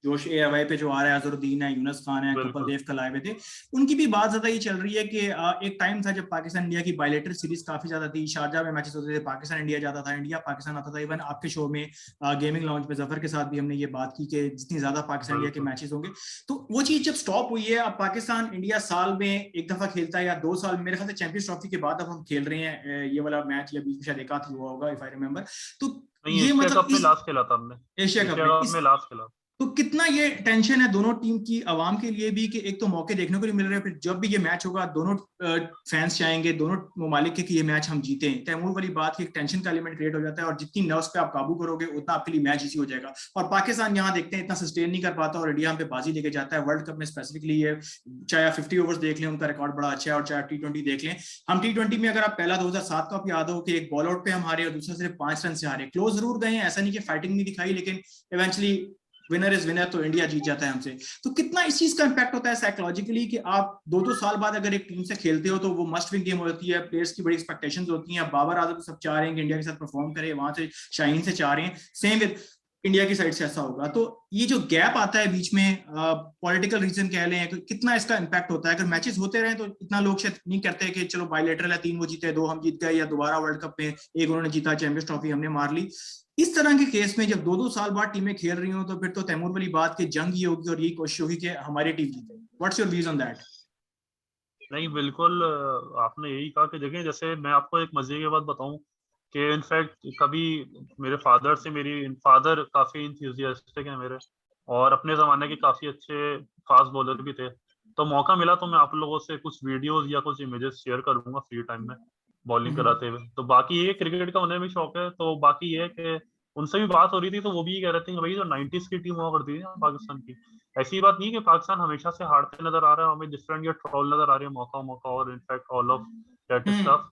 जोश AY पे जो आ रहा है, अजहरुद्दीन है, यूनुस खान है, कपिल देव कल आए हुए थे। उनकी भी बात ज्यादा ये चल रही है कि एक टाइम था जब पाकिस्तान इंडिया की बायलेटरल सीरीज काफी ज्यादा थी। शारजा में मैचेस होते थे, पाकिस्तान इंडिया जाता था, इंडिया पाकिस्तान आता था। इवन आपके शो में गेमिंग लॉन्च में जफर के साथ भी हमने ये बात की कि जितनी ज्यादा पाकिस्तान इंडिया के मैचेस होंगे, तो वो चीज जब स्टॉप हुई है, अब पाकिस्तान इंडिया साल में एक दफा खेलता है या 2 साल, मेरे ख्याल से चैंपियंस ट्रॉफी के बाद अब हम खेल रहे हैं ये वाला मैच, या बीच में शायद एक आध हुआ होगा इफ आई रिमेंबर। तो ये मतलब में लास्ट खेला था हमने, एशिया कप में लास्ट खेला। तो कितना ये टेंशन है दोनों टीम की आवाम के लिए भी कि एक तो मौके देखने को नहीं मिल रहे, फिर जब भी ये मैच होगा दोनों फैंस चाहेंगे दोनों ममालिक के कि ये मैच हम जीते। तैमूर वाली बात की एक टेंशन का एलिमेंट क्रिएट हो जाता है, और जितनी नर्व्स पे आप काबू करोगे उतना आपके लिए मैच इजी हो जाएगा। और पाकिस्तान यहाँ देखते हैं इतना सस्टेन नहीं कर पाता और इंडिया हम पे बाजी लेके जाता है। वर्ल्ड कप में स्पेसिफिकली ये, चाहे 50 ओवर्स देख लें उनका रिकॉर्ड बड़ा अच्छा है, और चाहे T20 देख लें। हम T20 में अगर आप पहला 2007 का आप याद हो कि एक बॉल आउट पे हम हारे और दूसरा सिर्फ 5 रन से हारे। क्लोज जरूर गए हैं, ऐसा नहीं कि फाइटिंग नहीं दिखाई, लेकिन इवेंचुअली विनर इज विनर, तो इंडिया जीत जाता है हमसे। तो कितना इस चीज का इंपैक्ट होता है साइकोलॉजिकली कि आप 2-2 साल बाद अगर एक टीम से खेलते हो तो वो मस्ट विन गेम होती है, प्लेयर्स की बड़ी एक्सपेक्टेशंस होती हैं। बाबर आजम सब चाह रहे हैं कि इंडिया के साथ परफॉर्म करे, वहां से शाहीन से चाह रहे हैं, सेम विद इंडिया की साइड से ऐसा होगा। तो ये जो गैप आता है बीच में, पॉलिटिकल रीजन कह लें, कितना इसका इंपैक्ट होता है? अगर मैचेस होते रहे तो इतना लोग शायद नहीं करते कि चलो बायलैटरल है, 3 वो जीते 2 हम जीत गए, या दोबारा वर्ल्ड कप में 1 उन्होंने जीता, चैंपियंस ट्रॉफी हमने मार ली। इस तरह के केस में जब 2-2 साल बाद टीमें खेल रही हो तो फिर तो तैमूर वाली बात की जंग ही होगी और यही कोशिश होगी कि हमारी टीम जीते। What's your views on that? नहीं, बिल्कुल आपने यही कहा कि देखें, जैसे मैं आपको एक मजे की बात बताऊं कि इनफैक्ट कभी मेरे फादर से, मेरी फादर काफी इंथुसियास्टिक है मेरे, और अपने जमाने के काफी अच्छे फास्ट बॉलर भी थे। तो मौका मिला तो मैं आप लोगों से कुछ वीडियोस या कुछ इमेजेस शेयर करूंगा फ्री टाइम में बॉलिंग कराते हुए। तो बाकी ये क्रिकेट का उन्हें भी शौक है, तो बाकी ये कि उनसे भी बात हो रही थी तो वो भी कह रहे थे कि भाई जो 90s की टीम हुआ करती थी ना पाकिस्तान की, ऐसी बात नहीं कि पाकिस्तान हमेशा से हारते नजर आ रहा है, हमें डिफरेंट ये ट्रोल नजर आ रहे हैं मौका और in fact all of that stuff.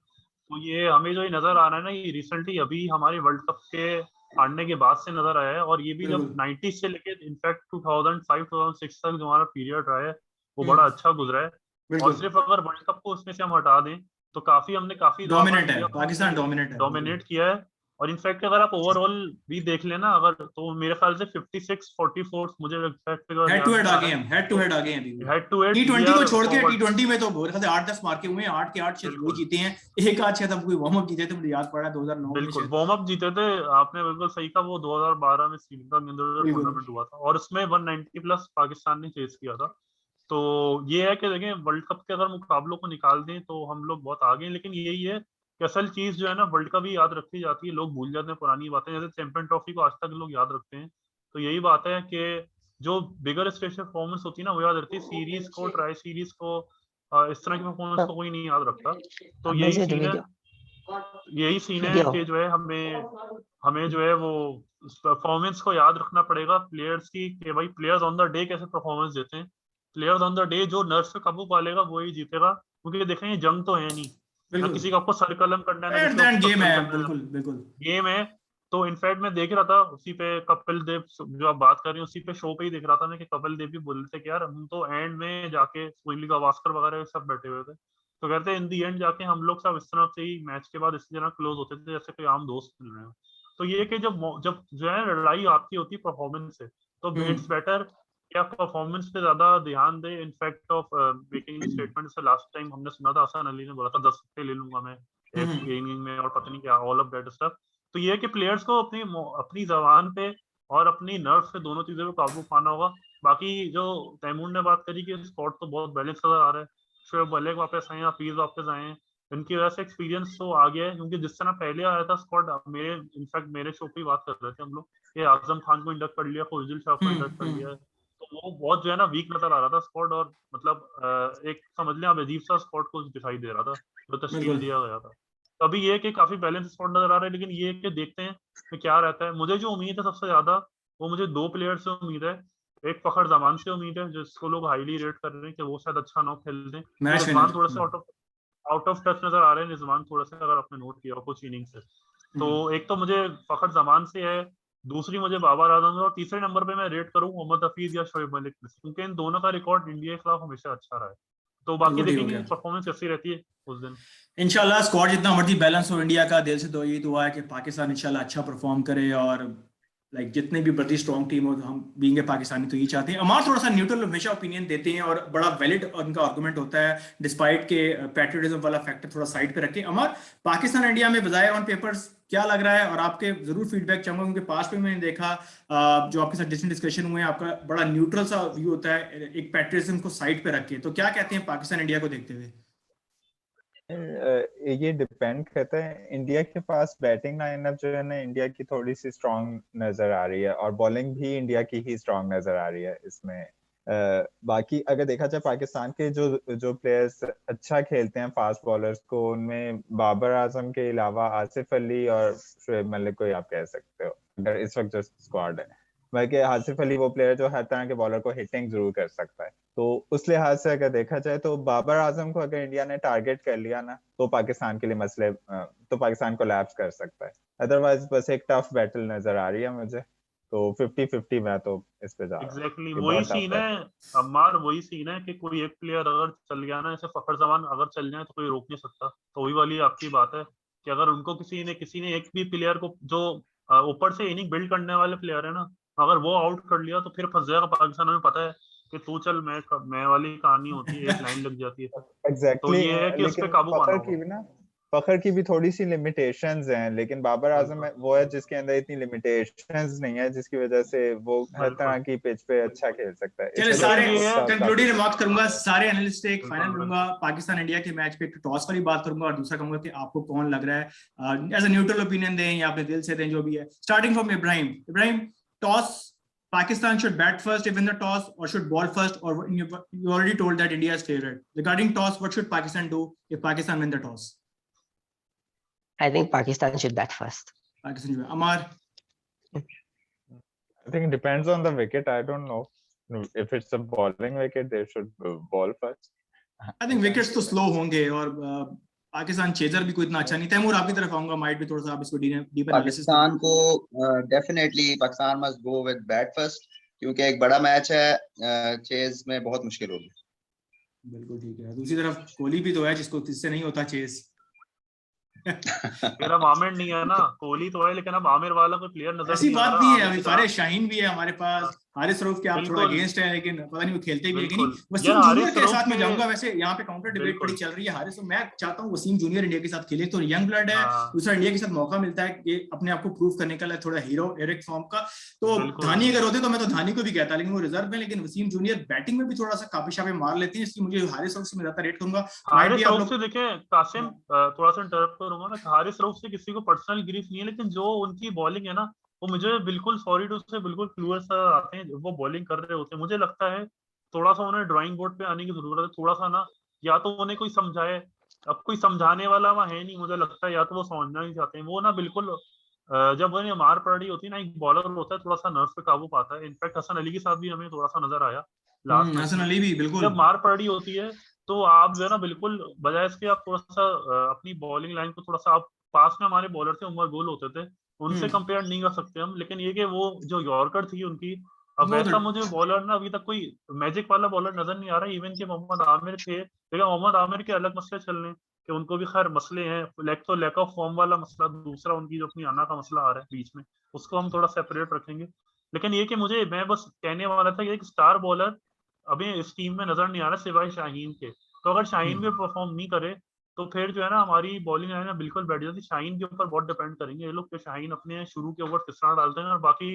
तो ये हमें जो ये नजर आ रहा है ना, ये रिसेंटली अभी हमारे वर्ल्ड कप के हारने के बाद से नजर आया है। और ये भी जब 90s से लेके इनफैक्ट 2005-2006 तक जो हमारा पीरियड रहा है वो बड़ा अच्छा गुजरा है। और सिर्फ अगर वर्ल्ड कप को उसमें से हम हटा दें तो हमने काफी डोमिनेट है, पाकिस्तान डोमिनेट किया है। और इनफैक्ट अगर आप ओवरऑल भी देख लेना अगर, तो मेरे ख्याल से 56-44 मुझे exact figure head to head आ गए हम, हेड टू हेड आ गए हैं अभी। हेड टू हेड T20 को छोड़ के T20 में तो बहुत 8-10 मार के हुए हैं, 8 के 8 शायद वही जीते हैं। एक आध शायद कोई वार्म अप जीते थे, मुझे याद पड़ा 2009 में बिल्कुल शायद वार्म अप जीते थे। आपने बिल्कुल सही कहा, वो 2012 में श्रीलंका के अंदर टूर्नामेंट हुआ था और उसमें 190 प्लस पाकिस्तान ने चेस किया था। तो ये है कि देखें, वर्ल्ड कप के अगर मुकाबलों को निकाल दें तो हम लोग बहुत आगे हैं। लेकिन यही है कि असल चीज जो है ना, वर्ल्ड कप ही याद रखी जाती है, लोग भूल जाते हैं पुरानी बातें। जैसे चैंपियन ट्रॉफी को आज तक लोग याद रखते हैं, तो यही बात है कि जो बिगर स्टेज परफॉर्मेंस होती है ना वो याद रखती है, सीरीज को, ट्राई सीरीज को, इस तरह की परफॉर्मेंस को कोई नहीं याद रखता। तो यही सीन है कि जो है हमें जो है वो परफॉर्मेंस को याद रखना पड़ेगा प्लेयर्स की, कि भाई प्लेयर्स ऑन द डे कैसे परफॉर्मेंस देते हैं। प्लेयर्स ऑन द डे जो नर्व्स पे काबू पा लेगा वही जीतेगा, क्योंकि देखें ये जंग तो है नहीं ना, किसी का आपको सर कलम करना है ना, गेम है, बिल्कुल बिल्कुल गेम है। तो इनफैक्ट मैं देख रहा था उसी पे कपिल देव जो आप बात कर रहे हैं उसी पे शो पे ही देख रहा था मैं कि कपिल देव भी बोल रहे थे कि यार हम तो एंड में जाके सुनील गावस्कर वगैरह सब बैठे हुए थे, तो कहते हैं इन दी एंड जाके हम लोग सब इस तरह से ही मैच के बाद इसी तरह क्लोज होते थे जैसे कोई आम दोस्त मिल रहे हैं। तो ये कि जब जो है लड़ाई आपकी होती है परफॉर्मेंस से, तो इट्स बेटर क्या परफॉर्मेंस पे ज्यादा ध्यान दे इनफैक्ट ऑफ मेकिंग स्टेटमेंट। से लास्ट टाइम हमने सुना था हसन अली ने बोला था 10 छक्के ले लूंगा मैं एक इनिंग में और पता नहीं क्या ऑल ऑफ दैट स्टफ। तो ये है कि प्लेयर्स को अपनी अपनी जबान पे और अपनी नर्व पे दोनों चीजों पे काबू पाना होगा। बाकी जो तैमूर ने बात करी कि स्क्वाड तो बहुत बैलेंस नजर आ रहा है, शोएब मलिक वापस आए हैं, हफीज वापस आए हैं, इनकी वजह से एक्सपीरियंस तो आ गया है। क्योंकि जिस तरह पहले आया था स्क्वाड, मेरे इनफैक्ट मेरे शो पे बात कर रहे थे हम लोग कि आजम खान को इंडक्ट कर लिया, फौजिल शाह को इंडक्ट कर लिया है, तो वो बहुत जो है ना वीक नजर आ रहा था स्क्वाड। और मतलब एक समझ लें आप अजीब सा स्क्वाड को दिखाई दे रहा था जो तश्कील बिल्कुल। दिया गया था। तो अभी ये है कि काफी बैलेंस स्क्वाड नजर आ रहा है, लेकिन ये है कि देखते हैं कि क्या रहता है। मुझे जो उम्मीद है सबसे ज्यादा वो मुझे 2 प्लेयर से उम्मीद है। एक फखर जमान से उम्मीद है जिसको लोग हाईली रेट कर रहे हैं कि वो शायद अच्छा नॉक खेल दें। Match Rizwan winner. थोड़ा सा आउट ऑफ टच नजर आ रहे हैं रिजवान थोड़ा सा, अगर आपने नोट किया हो कुछ इनिंग से। तो एक तो मुझे फखर जमान से है, दूसरी मुझे बाबर आजम है, और तीसरे नंबर पे मैं रेट करूं मोहम्मद हफीज या शोएब मलिक में से, क्योंकि इन दोनों का रिकॉर्ड इंडिया के खिलाफ हमेशा अच्छा रहा है। तो बाकी वो ठीक हो देखेंगे गया। परफॉर्मेंस कैसी रहती है उस दिन। इंशाल्लाह स्क्वाड जितना मर्जी बैलेंस हो, इंडिया का दिल से तो यही दुआ है कि पाकिस्तान इंशाल्लाह अच्छा परफॉर्म करे। और लाइक जितनी भी बड़ी स्ट्रॉन्ग टीम हो, हम बीइंग पाकिस्तानी तो ये चाहते हैं। अमार थोड़ा सा न्यूट्रल हमेशा ओपिनियन देते हैं और बड़ा वैलिड उनका आर्गुमेंट होता है, डिस्पाइट के पैट्रियटिज्म वाला फैक्टर थोड़ा साइड पे रखें। अमार, पाकिस्तान इंडिया में बजाय ऑन पेपर्स क्या लग रहा है? और आपके जरूर फीडबैक चाहूंगा, क्योंकि पास में मैंने देखा जो आपके साथ डिस्कशन हुए, आपका बड़ा न्यूट्रल सा व्यू होता है, एक पैट्रियटिज्म को साइड पे रखे। तो क्या कहते हैं पाकिस्तान इंडिया को देखते हुए? ये डिपेंड करता है। इंडिया के पास बैटिंग लाइनअप जो है ना, इंडिया की थोड़ी सी स्ट्रांग नजर आ रही है, और बॉलिंग भी इंडिया की ही स्ट्रांग नजर आ रही है इसमें। बाकी अगर देखा जाए पाकिस्तान के जो जो प्लेयर्स अच्छा खेलते हैं फास्ट बॉलर्स को, उनमें बाबर आजम के अलावा आसिफ अली और शोएब मलिक को ही आप कह सकते हो अगर इस वक्त जो स्क्वाड है। बल्कि आसिफ अली वो प्लेयर जो हर तरह के बॉलर को हिटिंग जरूर कर सकता है। तो उस लिहाज से अगर देखा जाए तो बाबर आजम को अगर इंडिया ने टारगेट कर लिया ना, तो पाकिस्तान के लिए मसले तो पाकिस्तान को लैप्स कर सकता है। अदरवाइज बस एक टफ बैटल नजर आ रही है मुझे। तो 50-50 मैं तो इस पे जा रहा हूँ एग्जैक्टली कि वही बहुत टफ सीन है। है अम्मार, वही सीन है कि कोई एक प्लेयर अगर चल गया ना, जैसे फखर जमान अगर चल जाए तो कोई रोक नहीं सकता। तो वही वाली आपकी बात है कि अगर उनको किसी ने एक भी प्लेयर को जो ऊपर से इनिंग बिल्ड करने वाले प्लेयर है ना, अगर वो आउट कर लिया तो फिर फंस जाएगा पाकिस्तान। में पता है कि तू चल मैं वाली कहानी होती है, एक लाइन लग जाती है। तो एग्जैक्टली ये है कि उस पर लेकिन काबू पाना होगा। फखर की भी थोड़ी सी लिमिटेशंस हैं, लेकिन बाबर आजम बिल्कुल वो है जिसके अंदर इतनी लिमिटेशंस नहीं है, जिसकी वजह से वो हर तरह बिल्कुल की पिच पे अच्छा खेल सकता है। चलिए, इस सारे लेकिन वजह ये से है कंक्लूडिंग रिमार्क्स करूंगा, सारे एनालिस्ट एक फाइनल बिल्कुल करूंगा। बिल्कुल पाकिस्तान इंडिया के मैच पे एक टॉस वाली बात करूंगा, और दूसरा कहूंगा कि आपको कौन लग रहा है। एज अ न्यूट्रल ओपिनियन दें या अपने दिल से दें, जो भी है। Starting from Ibrahim. Ibrahim, toss, Pakistan should bat first if in the toss, or should ball first, or you already told that India is favorite. Regarding toss, what should Pakistan do if Pakistan win the toss? I think Pakistan should bat first. Pakistan, Amar. I think it depends on the wicket. I don't know if it's a bowling wicket, they should ball first. I think wickets तो slow होंगे, और Pakistan chaser भी कोई इतना अच्छा नहीं। तैमूर, आपकी तरफ आऊंगा, माइट भी थोड़ा सा आप इसको डीप एनालिसिस पाकिस्तान को definitely Pakistan must go with bat first, क्योंकि एक बड़ा मैच है, चेज में बहुत मुश्किल होगी। बिल्कुल ठीक है। दूसरी तरफ कोहली भी तो है जिसको किससे नहीं होता चेज। फिर अब आमिर नहीं है ना, कोहली तो है लेकिन अब आमिर वाला कोई प्लेयर नजर ऐसी नहीं आ बात रहा नहीं है, आमिर अभी की फारिस तरह। शाहीन भी है हमारे पास, हारिस रऊफ के आप थोड़ा बिल्कुल अगेंस्ट है, लेकिन पता नहीं वो खेलते भी है कि नहीं। बिल्कुल यार, वसीम जूनियर हारिस के रऊफ साथ मैं के जाऊंगा, वैसे यहाँ पे काउंटर डिबेट बड़ी बिल्कुल चल रही है। हारिस, तो मैं चाहता हूँ वसीम जूनियर इंडिया के साथ खेले, तो यंग ब्लड है, हाँ दूसरा इंडिया के साथ मौका मिलता है कि अपने आप को प्रूव करने का, थोड़ा हीरो एरिक फॉर्म का। तो बिल्कुल धानी अगर होते तो मैं तो धानी को भी कहता, लेकिन वो रिजर्व में। लेकिन वसीम जूनियर बैटिंग में भी थोड़ा सा काफी शापे मार लेते हैं, इसलिए मुझे हारिस रऊफ से मैं ज्यादा रेट करूंगा। माइट भी हारिस आप रऊफ लोग। से देखें कासिम, थोड़ा सा इंटरप्ट करूंगा मैं। हारिस रऊफ से किसी को पर्सनल ग्रीफ नहीं है, लेकिन जो उनकी बॉलिंग है ना, वो मुझे बिल्कुल सॉरी टू से बिल्कुल क्लूअर सा आते हैं जब वो बॉलिंग कर रहे होते हैं। मुझे लगता है थोड़ा सा उन्हें ड्राइंग बोर्ड पे आने की जरूरत है, थोड़ा सा ना, या तो उन्हें कोई समझाए। अब कोई समझाने वाला वहाँ है नहीं मुझे लगता है, या तो वो समझना नहीं चाहते हैं। वो ना बिल्कुल जब उन्हें मार पड़ रही होती है ना, एक बॉलर होता है थोड़ा सा नर्व पे काबू पाता है। इनफैक्ट हसन अली के साथ भी हमें थोड़ा सा नजर आया लास्ट मैच हसन में, अली भी बिल्कुल। जब मार पड़ रही होती है तो आप जो है ना बिल्कुल बजाय इसके आप थोड़ा सा अपनी बॉलिंग लाइन को थोड़ा सा, आप पास में हमारे बॉलर थे उमर गुल होते थे, उनसे कंपेयर नहीं कर सकते हम। लेकिन ये कि वो जो यॉर्कर थी उनकी, अब वो तो वैसा मुझे बॉलर ना अभी तक कोई मैजिक वाला बॉलर नजर नहीं आ रहा। इवन के मोहम्मद आमिर थे, लेकिन मोहम्मद आमिर के अलग मसले चल रहे हैं कि उनको भी खैर मसले हैं। लैक ऑफ फॉर्म वाला मसला, दूसरा उनकी जो अपनी आना का मसला आ रहा है बीच में, उसको हम थोड़ा सेपरेट रखेंगे। लेकिन ये कि मुझे मैं बस कहने वाला था कि एक स्टार बॉलर अभी इस टीम में नजर नहीं आ रहा सिवाय शाहीन के। तो अगर शाहीन भी परफॉर्म नहीं करे तो फिर जो है ना हमारी बॉलिंग लाइन बिल्कुल बैठ जाती। शाहीन के ऊपर बहुत डिपेंड करेंगे ये लोग कि शाहीन अपने शुरू के ओवर किस तरह डालते हैं। और बाकी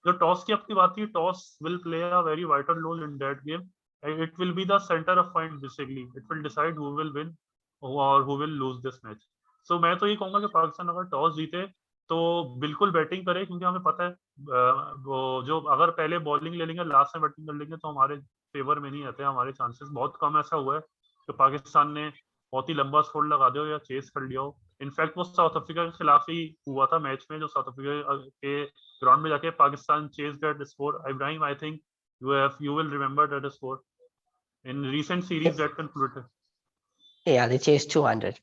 जो टॉस की आपकी बात थी, toss will play a very vital role in that game. It will be the centre of point basically, it will decide who will win और who will lose this match. So मैं तो ये कहूंगा कि पाकिस्तान अगर टॉस जीते तो बिल्कुल बैटिंग करे, क्योंकि हमें पता है वो जो अगर पहले बॉलिंग ले लेंगे लास्ट में बैटिंग कर लेंगे तो हमारे फेवर में नहीं आते। हमारे चांसेस बहुत कम ऐसा हुआ है कि पाकिस्तान ने बहुत ही लंबा स्कोर लगा दिया हो या चेस कर लिया हो। इनफैक्ट वो साउथ अफ्रीका के खिलाफ ही हुआ था मैच में, जो साउथ अफ्रीका के ग्राउंड में जाके Pakistan chase that score. Ibrahim, I think you will remember that score in recent series that concluded. Yeah, they chased 200.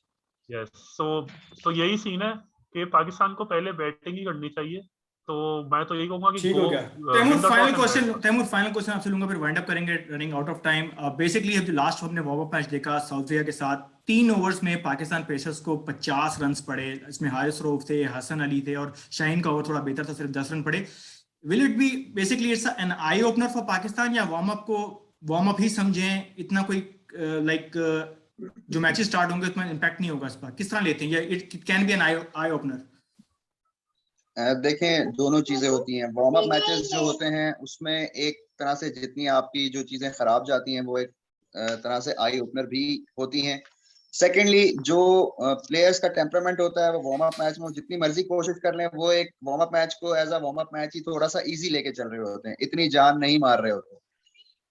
Yes, so यही सीन है कि पाकिस्तान को पहले बैटिंग ही करनी चाहिए। तो मैं तो यही कहूंगा कि ठीक हो गया। तैमूर फाइनल क्वेश्चन आपसे लूंगा, फिर वाइंड अप करेंगे, running out of time. Basically जो लास्ट हमने वार्म अप मैच देखा साउथ अफ्रीका के साथ, 3 ओवर्स में पाकिस्तान पेसर्स को 50 रन पड़े। इसमें हारिस रऊफ थे, हसन अली थे और शाहीन का ओवर थोड़ा बेहतर था, सिर्फ 10 रन पड़े। Will it be basically it's an eye opener for Pakistan, या वार्म अप ही समझें, इतना कोई जो मैचेस स्टार्ट होंगे उसमें इंपैक्ट नहीं होगा इस पर? किस तरह लेते हैं, या it can be an eye opener? देखें, दोनों चीजें होती हैं। वार्म अप मैचेस जो होते हैं उसमें एक तरह से जितनी आपकी जो चीजें खराब जाती हैं वो एक तरह से आई ओपनर भी होती हैं। सेकेंडली, जो प्लेयर्स का टेम्परामेंट होता है वो वार्म अप मैच में जितनी मर्जी कोशिश कर लें, वो एक वार्म अप मैच को as a warm up match ही थोड़ा सा इजी लेके चल रहे होते हैं, इतनी जान नहीं मार रहे होते।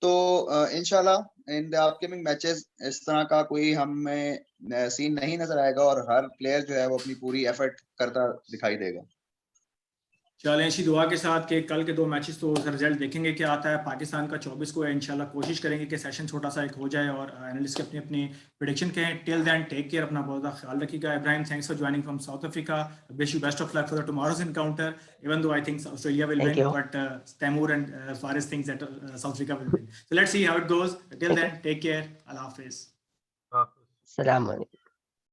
तो इंशाल्लाह इन द अपकमिंग मैचेस इस तरह का कोई हमें सीन नहीं नजर आएगा और हर प्लेयर जो है वो अपनी पूरी एफर्ट करता दिखाई देगा। चलें इसी दुआ के साथ कि कल के 2 मैचेस तो रिजल्ट देखेंगे क्या आता है। पाकिस्तान का 24 को है, इंशाल्लाह कोशिश करेंगे कि सेशन छोटा सा एक हो जाए और एनालिस्ट के अपनी अपनी प्रेडिक्शन कहें। टिल देन टेक केयर, अपना बहुत ज़्यादा ख्याल रखिएगा। Ibrahim, thanks for joining from south Africa. Wish you best of luck for the tomorrow's encounter, even though I think Australia will Thank win, you. But Taimur and Faris thinks that South Africa will win. So let's see how it goes. Till then, take care. Allah Hafiz. हाँ। Salam alaikum.